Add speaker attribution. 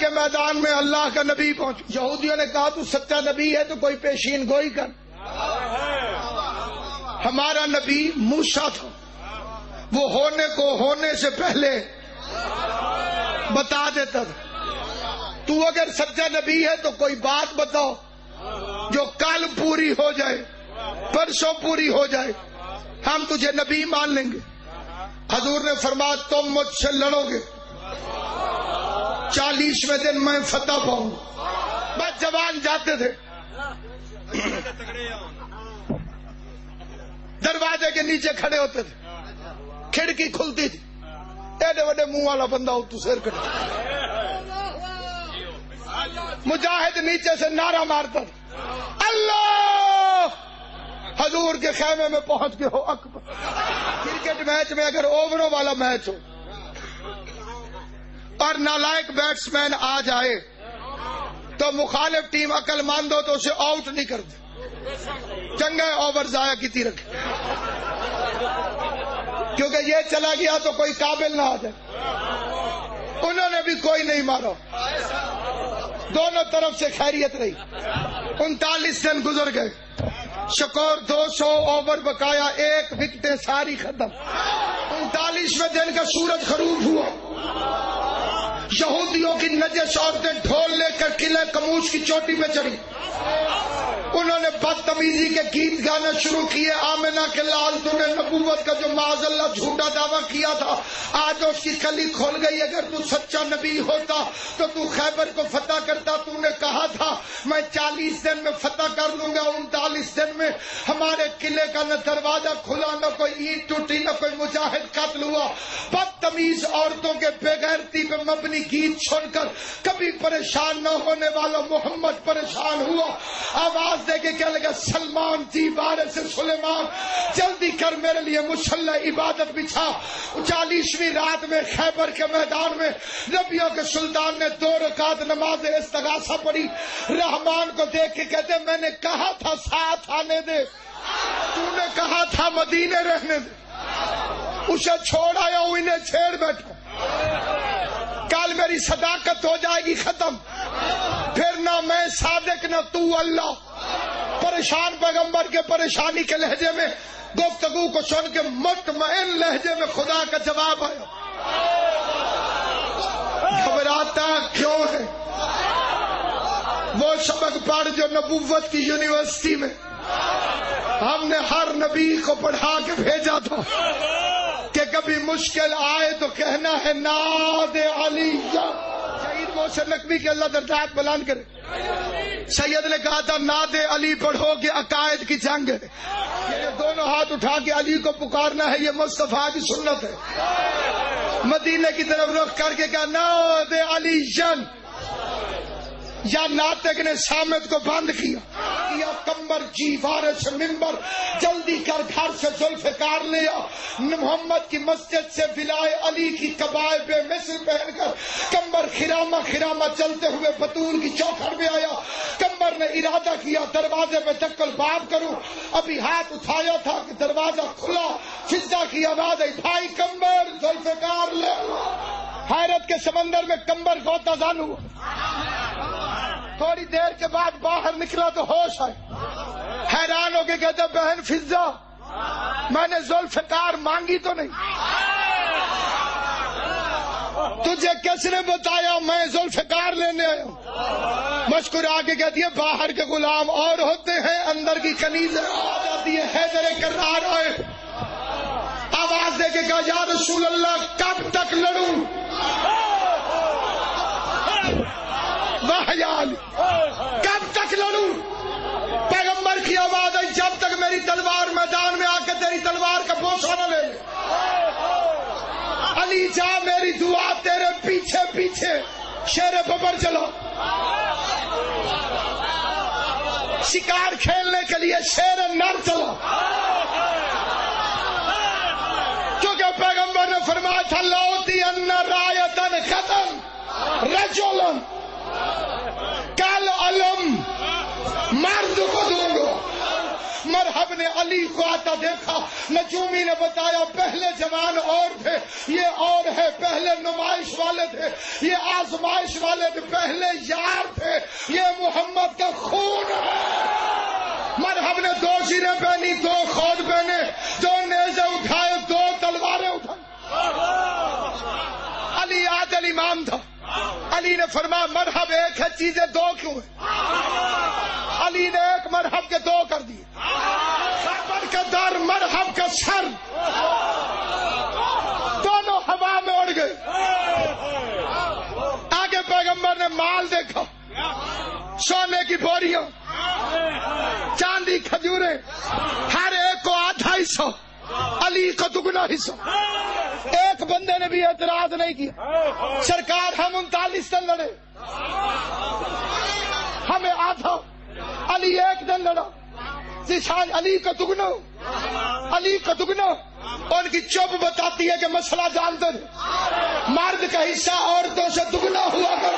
Speaker 1: کے میدان میں اللہ کا نبی پہنچ. یہودیوں نے کہا تو سچا نبی ہے تو کوئی پیشین گوئی کر. ہمارا نبی موسیٰ تھا، وہ ہونے کو ہونے سے پہلے بتا دیتا تھا. تو اگر سچا نبی ہے تو کوئی بات بتاؤ جو کل پوری ہو جائے، پرسوں پوری ہو جائے، ہم تجھے نبی مان لیں گے. حضور نے فرمایا تم مجھ سے لڑو گے، 40ویں دن میں فتح پاؤں گا. بس جوان جاتے تھے، دروازے کے نیچے کھڑے ہوتے تھے، کھڑکی کھلتی تھی، ایڈے وڈے منہ والا بندہ اتو سر کٹ، مجاہد نیچے سے نعرہ مارتا تھا اللہ. حضور کے خیمے میں پہنچ کے ہو اکبر. کرکٹ میچ میں اگر اووروں والا میچ ہو اور نالائق بیٹسمین آ جائے تو مخالف ٹیم عقل مند ہو تو اسے آؤٹ نہیں کرتی، چنگا اوور ضائع کی رکھے، کیونکہ یہ چلا گیا تو کوئی قابل نہ آ جائے. انہوں نے بھی کوئی نہیں مارا، دونوں طرف سے خیریت رہی. 39 دن گزر گئے، شکور 200 اوور بقایا، 1 وکٹیں ساری ختم. 39ویں دن کا سورج غروب ہوا، یہودیوں کی نجس عورتیں ڈھول لے کر قلعہ قموش کی چوٹی پہ چڑھی. انہوں نے بدتمیزی کے گیت گانا شروع کیے. آمنہ کے لال تو نے نبوت کا جو معاذ اللہ جھوٹا دعویٰ کیا تھا آج اس کی کلی کھل گئی. اگر تو سچا نبی ہوتا تو تو خیبر کو فتح کرتا. تو نے کہا تھا میں 40 دن میں فتح کر لوں گا. 39 دن میں ہمارے قلعے کا نہ دروازہ کھلا، نہ کوئی اینٹ ٹوٹی، نہ کوئی مجاہد قتل ہوا. بدتمیز عورتوں کے بے غیرتی پہ مبنی گیت سن کر کبھی پریشان نہ ہونے والا محمد پریشان ہوا. آواز دے کے کہنے لگا سلمان جی وارث سلیمان جلدی کر میرے لیے مسلح عبادت بچھا. 40ویں رات میں خیبر کے میدان میں نبیوں کے سلطان نے 2 رکعت نماز استغاثہ پڑھی. رحمان کو دیکھ کے کہتے میں نے کہا تھا ساتھ آنے دے، تو نے کہا تھا مدینے رہنے دے. اسے چھوڑ آیا ہوں، انہیں چھیڑ بیٹھا. کل میری صداقت ہو جائے گی ختم، پھر نہ میں صادق نہ تو اللہ. پریشان پیغمبر کے پریشانی کے لہجے میں گفتگو کو سن کے مطمئن لہجے میں خدا کا جواب آیا. گھبراتا کیوں ہے؟ وہ سبق پڑھ جو نبوت کی یونیورسٹی میں ہم نے ہر نبی کو پڑھا کے بھیجا تھا کہ کبھی مشکل آئے تو کہنا ہے ناد علی. شہید محسن نقوی کے اللہ درجات بلند کرے. سید نے کہا تھا ناد علی پڑھو کہ عقائد کی جنگ ہے. یہ دونوں ہاتھ اٹھا کے علی کو پکارنا ہے، یہ مصطفیٰ کی سنت ہے. مدینے کی طرف رخ کر کے کہا ناد علی جن. یا ناطق نے سامت کو بند کیا کمبر جی وارث ممبر جلدی کر گھر سے ذوالفقار لے آ. محمد کی مسجد سے ولائے علی کی قبائے بے مثل پہن کر کمبر خرامہ خرامہ چلتے ہوئے بطول کی چوکھٹ میں آیا. کمبر نے ارادہ کیا دروازے پہ ٹکل باب کروں، ابھی ہاتھ اٹھایا تھا کہ دروازہ کھلا. فضا کی آواز آئی بھائی کمبر ذوالفقار لے. حیرت کے سمندر میں کمبر غوطہ زن ہوا. تھوڑی دیر کے بعد باہر نکلا تو ہوش آئے. حیران ہو کے کہتے بہن فضا میں نے ذوالفقار مانگی تو نہیں، تجھے کس نے بتایا میں ذوالفقار لینے آیا ہوں؟ مسکرا کے کہتی ہے باہر کے غلام اور ہوتے ہیں، اندر کی کنیز آ جاتی ہے. حیدر کرار آئے، آواز دے کے کہا یا رسول اللہ کب تک لڑوں؟ کب تک لڑوں؟ پیغمبر کی آواز آئی جب تک میری تلوار میدان میں آ کے تیری تلوار کا بوسہ نہ لے لے. علی جا میری دعا تیرے پیچھے پیچھے. شیر ببر چلو، شکار کھیلنے کے لیے شیر نر چلو، کیونکہ پیغمبر نے فرمایا تھا لوتی ان رایتن ختم رجولن، کل علم مرد کو دوں گا. مرحبا صاحب نے علی کو آتا دیکھا، نجومی نے بتایا پہلے جوان اور تھے، یہ اور ہے، پہلے نمائش والے تھے، یہ آزمائش والے تھے، پہلے یار تھے، یہ محمد کا خون ہے۔ مرحب نے 2 زیریں پہنی، 2 خود پہنے، 2 نیزے اٹھائے، 2 تلواریں اٹھائیں۔ علی عادل امام تھا۔ علی نے فرمایا مرحب ایک ہے، چیزیں 2 کیوں ہیں؟ علی نے ایک مرحب کے 2 کر دیے، خیبر کا در، مرحب کا سر، دونوں ہوا میں اڑ گئے۔ آگے پیغمبر نے مال دیکھا، سونے کی بوریاں، چاندی کھجوریں، ہر ایک کو آدھا حصہ، علی کو دگنا حصہ۔ ایک بندے نے بھی اعتراض نہیں کیا، سرکار ہم 39 دن لڑے، ہمیں آدھا، علی 1 دن لڑا، علی کا دگنا، علی کا دگنا۔ ان کی چپ بتاتی ہے کہ مسئلہ جانتے تھے، مرد کا حصہ عورتوں سے دگنا ہوا کرتا۔